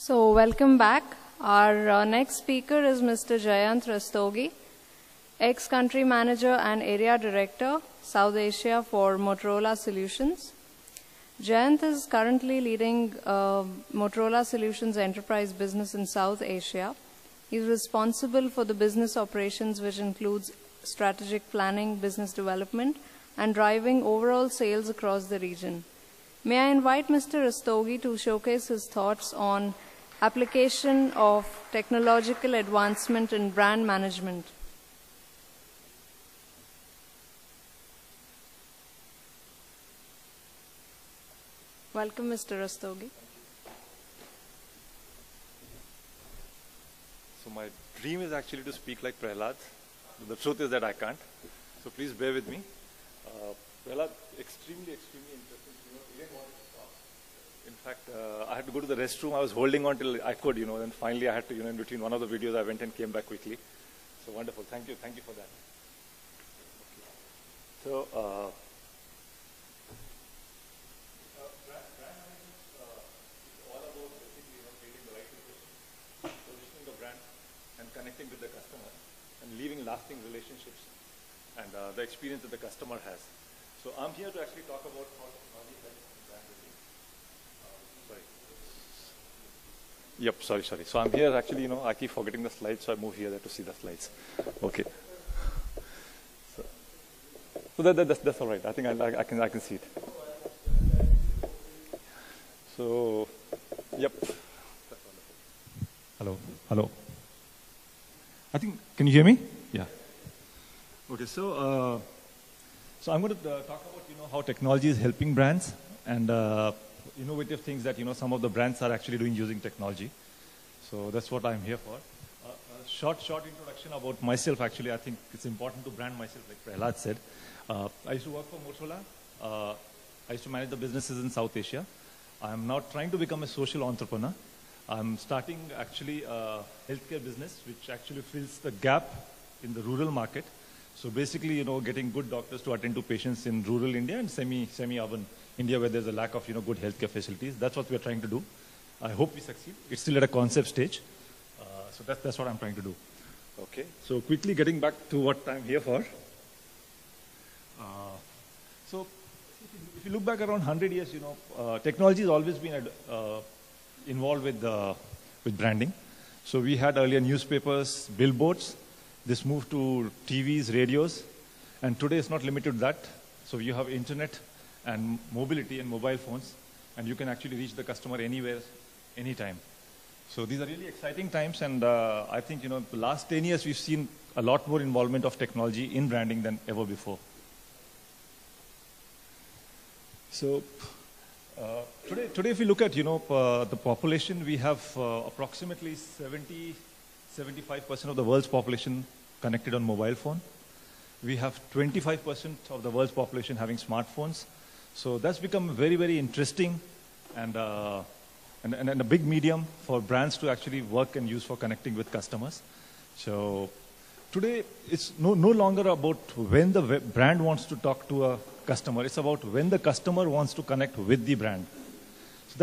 So welcome back. Our next speaker is Mr. Jayant Rastogi, ex-country manager and area director, South Asia for Motorola Solutions. Jayant is currently leading Motorola Solutions enterprise business in South Asia. He is responsible for the business operations, which includes strategic planning, business development, and driving overall sales across the region. May I invite Mr. Rastogi to showcase his thoughts on application of technological advancement in brand management. Welcome, Mr. Rastogi. So my dream is actually to speak like Prahlad. The truth is that I can't. So please bear with me. Prahlad, extremely interesting. Again, wanted to stop. In fact, I had to go to the restroom. I was holding on till I could, and finally I had to, in between one of the videos, I went and came back quickly. So wonderful. Thank you for that. Okay. So, brand management is all about basically, creating the right impression, positioning the brand, and connecting with the customer, and leaving lasting relationships, and the experience that the customer has. So I'm here to actually talk about how technology helps in brand building. Sorry. So I'm here actually, I keep forgetting the slides, so I move here there to see the slides. Okay. So that's all right. I think I can see it. So, yep. That's wonderful. Hello. I think, can you hear me? Yeah. Okay, so I'm going to talk about, how technology is helping brands and innovative things that, some of the brands are actually doing using technology. So that's what I'm here for. Short introduction about myself, actually. I think it's important to brand myself, like Prahlad said. I used to work for Motorola. I used to manage the businesses in South Asia. I'm now trying to become a social entrepreneur. I'm starting actually a healthcare business, which actually fills the gap in the rural market. So basically, getting good doctors to attend to patients in rural India and semi-urban India, where there's a lack of, good healthcare facilities. That's what we're trying to do. I hope we succeed. It's still at a concept stage. So that's what I'm trying to do. Okay. So quickly getting back to what I'm here for. So if you look back around 100 years, technology has always been involved with branding. So we had earlier newspapers, billboards. This moved to TVs, radios, and today it's not limited to that. So you have internet and mobility and mobile phones, and you can actually reach the customer anywhere, anytime. So these are really exciting times, and I think, the last 10 years we've seen a lot more involvement of technology in branding than ever before. So today if you look at, the population, we have approximately 75% of the world's population connected on mobile phone. We have 25% of the world's population having smartphones. So that's become very, very interesting and a big medium for brands to actually work and use for connecting with customers. So today, it's no longer about when the brand wants to talk to a customer. It's about when the customer wants to connect with the brand. So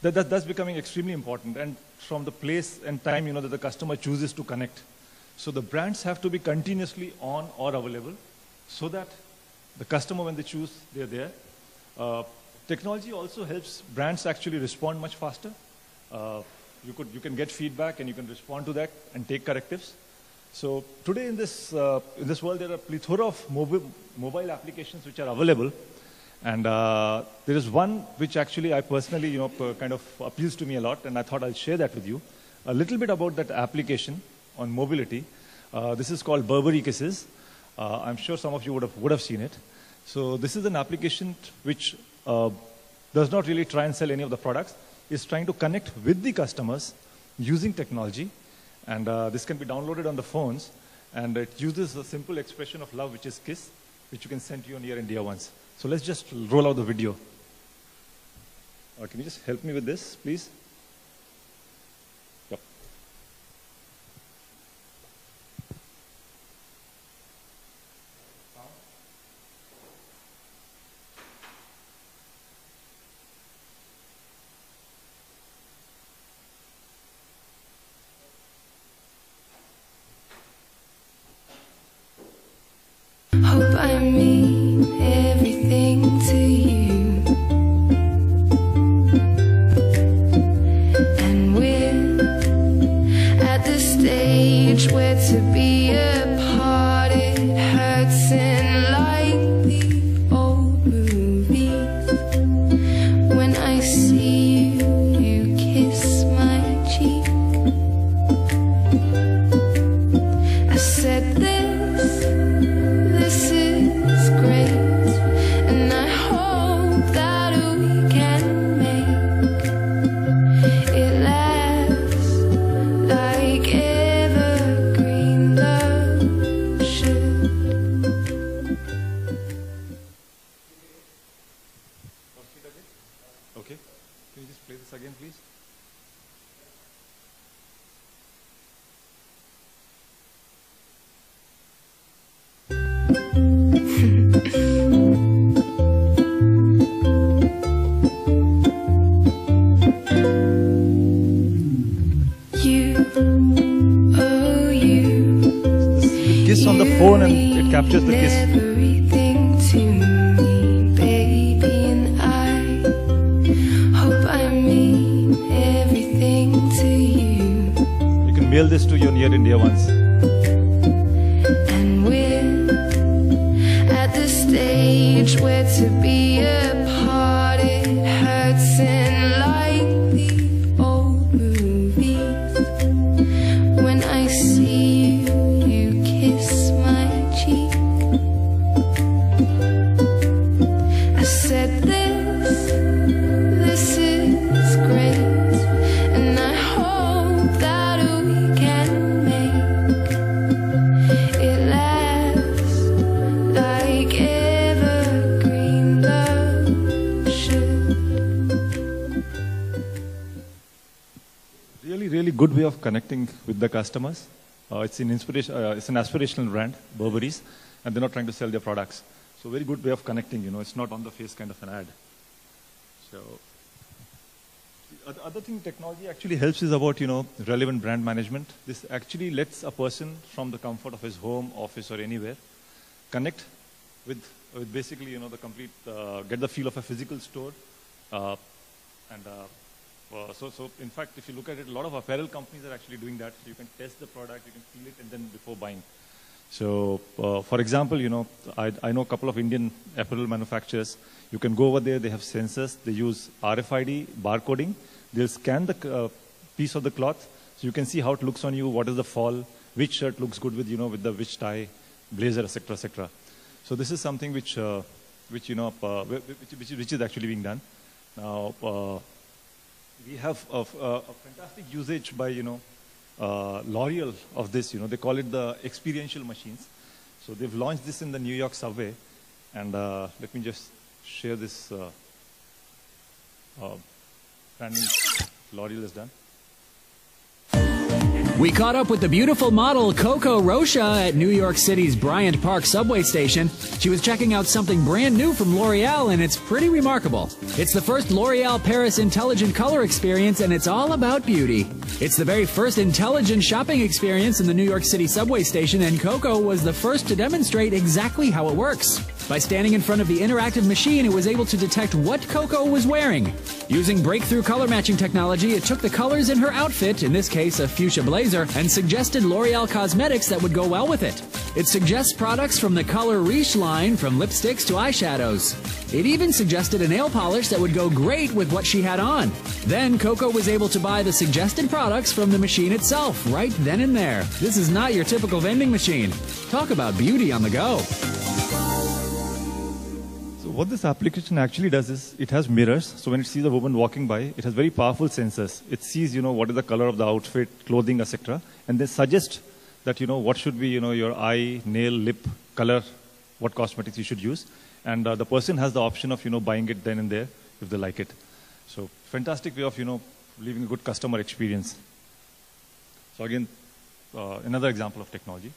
that's becoming extremely important. And from the place and time, that the customer chooses to connect. So the brands have to be continuously on or available so that the customer, when they choose, they're there. Technology also helps brands actually respond much faster. You can get feedback and you can respond to that and take correctives. So today in this world, there are a plethora of mobile applications which are available. And there is one which actually I personally, kind of appeals to me a lot, and I thought I'll share that with you. A little bit about that application on mobility. This is called Burberry Kisses. I'm sure some of you would have seen it. So this is an application which does not really try and sell any of the products. It's trying to connect with the customers using technology. And this can be downloaded on the phones. And it uses a simple expression of love, which is kiss, which you can send to your near and dear ones. So let's just roll out the video. Can you just help me with this, please? Yep. to be apart. It hurts and like the old movies. When I see you, you kiss my cheek. I said this is great, and I hope that we can make it last like evergreen love should. Okay. Can you just play this again, please? Kiss on the phone and it captures the kiss. Everything to me, baby, and I hope I mean everything to you. You can mail this to your near and dear ones. And we're at the stage where to be apart, it hurts and like the old movies. When I see you, you kiss my cheek. I said this is great, and I hope that we can make it last like evergreen love should. Really good way of connecting with the customers. It's an aspirational brand, Burberry's, and they're not trying to sell their products. So very good way of connecting, it's not on the face kind of an ad. So the other thing technology actually helps is about, relevant brand management. This actually lets a person from the comfort of his home, office, or anywhere connect with basically, the complete, get the feel of a physical store. So in fact, if you look at it, a lot of apparel companies are actually doing that. So you can test the product, you can feel it, and then before buying. So for example, I know a couple of Indian apparel manufacturers. You can go over there, they have sensors, they use RFID barcoding. They'll scan the piece of the cloth, so you can see how it looks on you, what is the fall, which shirt looks good with, with the which tie, blazer, etc., etc. So this is something which is actually being done. Now, we have a fantastic usage by, L'Oreal of this, they call it the experiential machines. So they've launched this in the New York subway. And let me just share this branding L'Oreal has done. We caught up with the beautiful model Coco Rocha at New York City's Bryant Park subway station. She was checking out something brand new from L'Oreal, and it's pretty remarkable. It's the first L'Oreal Paris Intelligent Color experience, and it's all about beauty. It's the very first intelligent shopping experience in the New York City subway station, and Coco was the first to demonstrate exactly how it works. By standing in front of the interactive machine, it was able to detect what Coco was wearing. Using breakthrough color matching technology, it took the colors in her outfit, in this case a fuchsia blazer, and suggested L'Oreal cosmetics that would go well with it. It suggests products from the Color Riche line, from lipsticks to eyeshadows. It even suggested a nail polish that would go great with what she had on. Then Coco was able to buy the suggested products from the machine itself, right then and there. This is not your typical vending machine. Talk about beauty on the go. What this application actually does is, it has mirrors. So when it sees a woman walking by, it has very powerful sensors. It sees, what is the color of the outfit, clothing, etc. And then suggests that, what should be, your eye, nail, lip, color, what cosmetics you should use. And the person has the option of, buying it then and there if they like it. So fantastic way of, leaving a good customer experience. So again, another example of technology.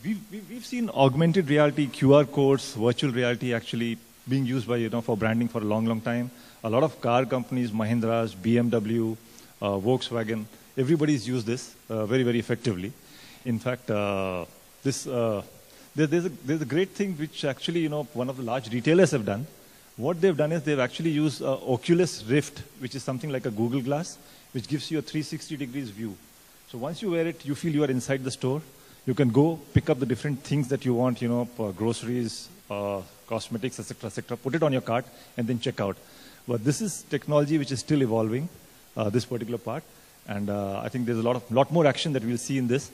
We've seen augmented reality, QR codes, virtual reality actually being used by, for branding for a long time. A lot of car companies, Mahindra's, BMW, Volkswagen, everybody's used this very effectively. In fact, there's a great thing which actually, one of the large retailers have done. What they've done is they've actually used Oculus Rift, which is something like a Google Glass, which gives you a 360 degrees view. So once you wear it, you feel you are inside the store. You can go pick up the different things that you want, groceries, cosmetics, etc., etc. Put it on your cart and then check out. But this is technology which is still evolving, this particular part. And I think there's a lot more action that we'll see in this.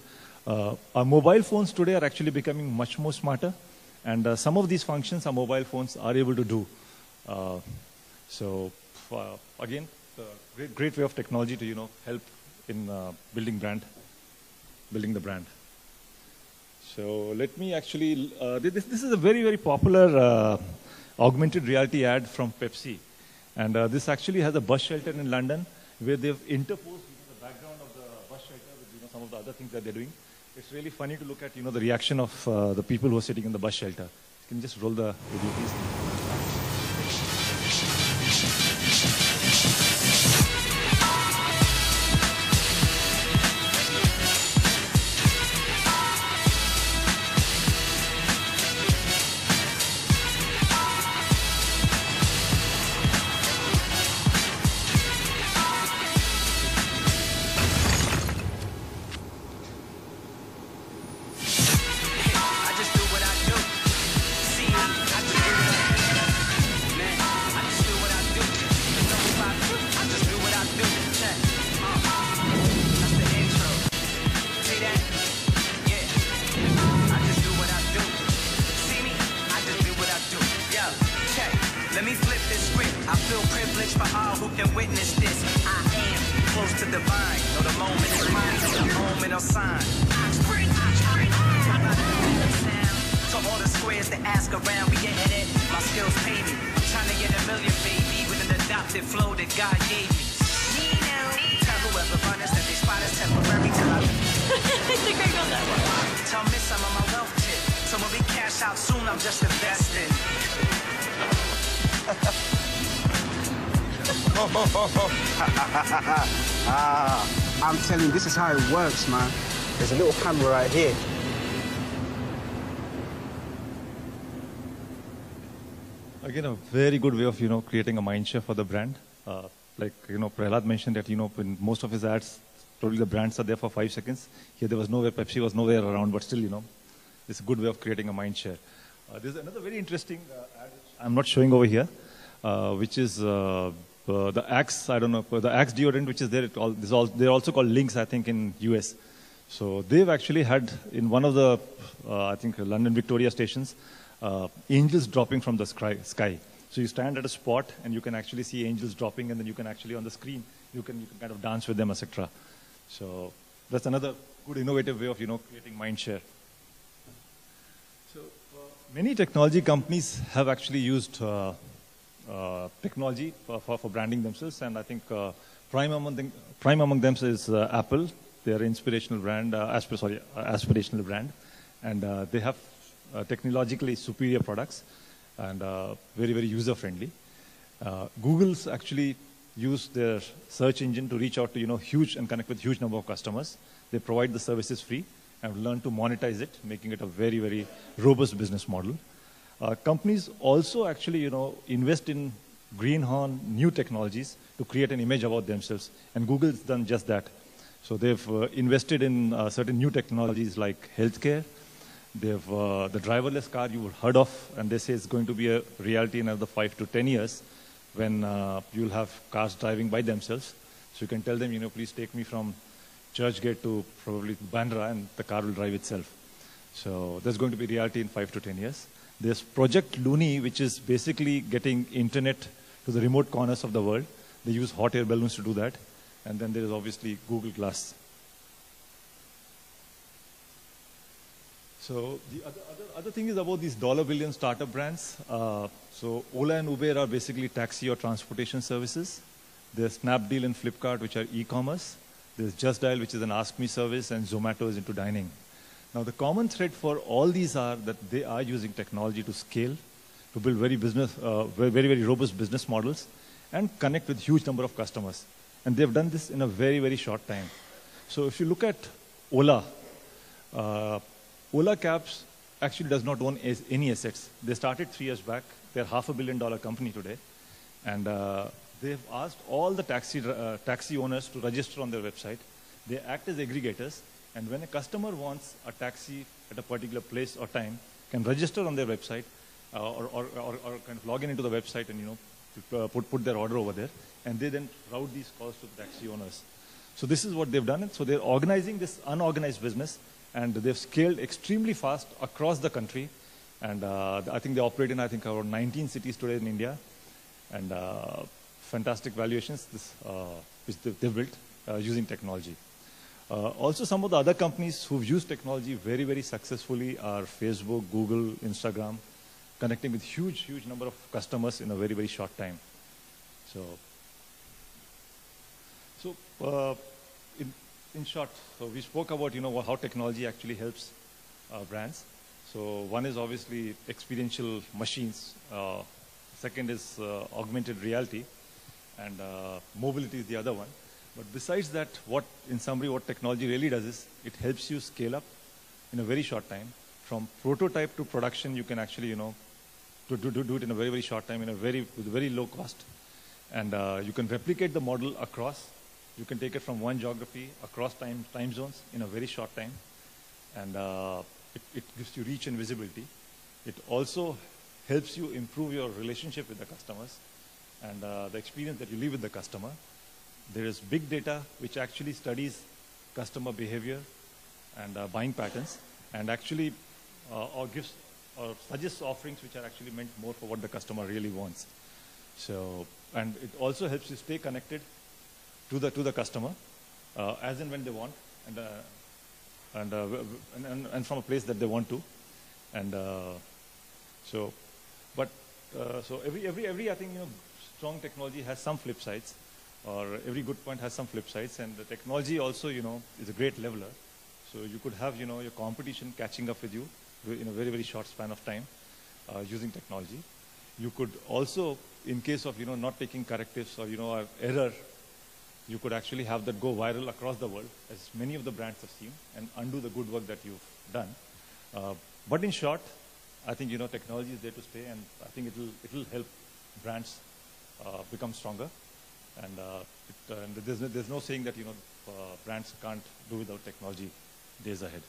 Our mobile phones today are actually becoming much more smarter. And some of these functions our mobile phones are able to do. Again, great way of technology to, help in building the brand. So let me actually, this is a very, very popular augmented reality ad from Pepsi. And this actually has a bus shelter in London where they've interposed the background of the bus shelter with some of the other things that they're doing. It's really funny to look at the reaction of the people who are sitting in the bus shelter. You can just roll the video, please. I'm telling you, this is how it works, man. There's a little camera right here. Again, a very good way of, creating a mind share for the brand. Prahlad mentioned that, in most of his ads, probably the brands are there for 5 seconds. Here there was nowhere, Pepsi was nowhere around, but still, it's a good way of creating a mind share. There's another very interesting ad which I'm not showing over here, which is the Axe, the Axe deodorant, which is there. They're also called Lynx, I think, in US. So they've actually had, in one of the, London Victoria stations, angels dropping from the sky. So you stand at a spot and you can actually see angels dropping, and then you can actually, on the screen, you can kind of dance with them, etc. So that's another good innovative way of, creating mind share. So many technology companies have actually used technology for branding themselves, and I think prime among them is Apple. They are an inspirational brand, aspirational brand, and they have technologically superior products and very, very user-friendly. Google's actually use their search engine to reach out to huge and connect with huge number of customers. They provide the services free and learn to monetize it, making it a very, very robust business model. Companies also actually, invest in greenhorn new technologies to create an image about themselves, and Google's done just that. So they've invested in certain new technologies like healthcare. They've the driverless car you've heard of, and they say it's going to be a reality in another 5 to 10 years when you'll have cars driving by themselves. So you can tell them, please take me from Churchgate to probably Bandra, and the car will drive itself. So there's going to be reality in 5 to 10 years. There's Project Looney, which is basically getting internet to the remote corners of the world. They use hot air balloons to do that. And then there is obviously Google Glass. So the other thing is about these $1 billion startup brands. So Ola and Uber are basically taxi or transportation services. There's Snapdeal and Flipkart, which are e-commerce. There's Just Dial, which is an Ask Me service, and Zomato is into dining. Now, the common thread for all these are that they are using technology to scale, to build very, very robust business models, and connect with huge number of customers. And they've done this in a very, very short time. So if you look at Ola, Ola Cabs actually does not own any assets. They started 3 years back. They're $500 million company today. And they've asked all the taxi owners to register on their website. They act as aggregators, and when a customer wants a taxi at a particular place or time, can register on their website or kind of log in into the website and, you know, put their order over there, and they then route these calls to the taxi owners. So this is what they've done. So they're organizing this unorganized business, and they've scaled extremely fast across the country. And I think they operate in, I think, around 19 cities today in India. And fantastic valuations which they've built using technology. Also, some of the other companies who've used technology very, very successfully are Facebook, Google, Instagram, connecting with huge number of customers in a very, very short time. So in short, so we spoke about, you know, how technology actually helps brands. So one is obviously experiential machines. Second is augmented reality, and mobility is the other one. But besides that, in summary, what technology really does is it helps you scale up in a very short time. From prototype to production, you can actually, you know, do it in a very, very short time, with very low cost. And you can replicate the model across. You can take it from one geography across time zones in a very short time. And it gives you reach and visibility. It also helps you improve your relationship with the customers and the experience that you leave with the customer. There is big data which actually studies customer behavior and buying patterns, and actually suggests offerings which are actually meant more for what the customer really wants. So, and it also helps you stay connected to the customer as and when they want, and from a place that they want to. And so every I think, you know, strong technology has some flip sides, or every good point has some flip sides, and the technology also, you know, is a great leveler. So you could have, you know, your competition catching up with you in a very, very short span of time using technology. You could also, in case of, you know, not taking correctives or, you know, an error, you could actually have that go viral across the world, as many of the brands have seen, and undo the good work that you've done. But in short, I think, you know, technology is there to stay, and I think it'll help brands become stronger. And there's no saying that, you know, brands can't do without technology days ahead.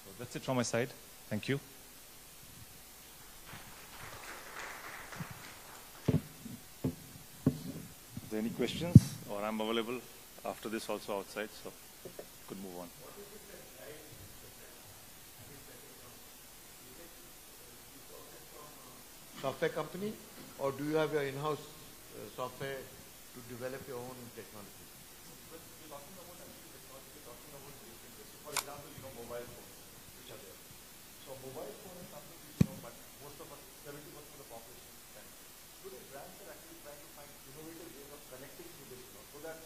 So that's it from my side. Thank you. Is there any questions? Or I'm available after this also outside, so could move on. Software company, or do you have your in-house software to develop your own technology? But we're talking about actually technology, we're talking about different ways. So for example, you know, mobile phones, which are there. So mobile phone is something which, you know, but most of us, 70% of the population can. Today brands are actually trying to find innovative ways of connecting to this, you know, so that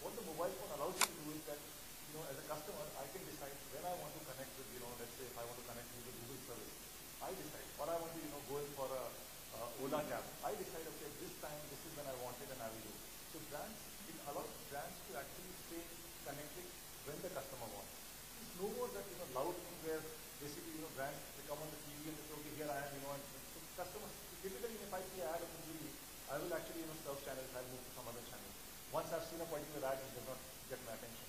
what the mobile phone allows you to do is that, you know, as a customer, I can decide when I want to connect with, you know, let's say if I want to connect with the Google service, I decide. Or I want to, you know, go in for a Ola cab. I decide, okay, this time, this is when I want it, and I will do. So brands, it allows brands to actually stay connected when the customer wants. It's no more that, you know, loud thing where basically, you know, brands, they come on the TV and they say, okay, here I am, you know, and so customers, typically if I see an ad on the TV, I will actually, you know, surf channels, I'll move to some other channel. Once I've seen a particular ad, it does not get my attention.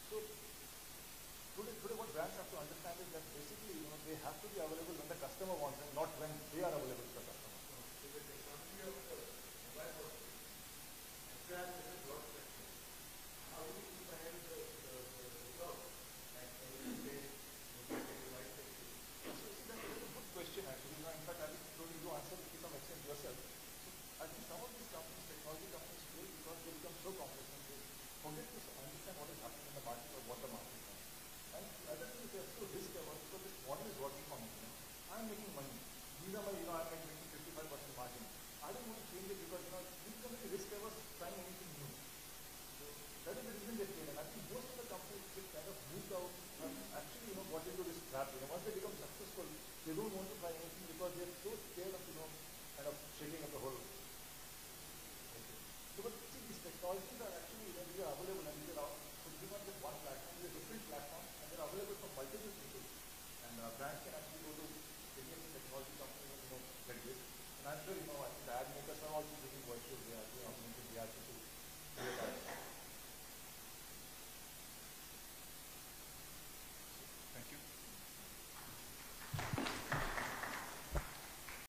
So today what brands have to understand is that basically, you know, they have to be available when the customer wants them, not when they are available to the customer. They don't want to try anything because they're so scared of, you know, kind of shaking up the whole. Okay. So, but see, these technologies are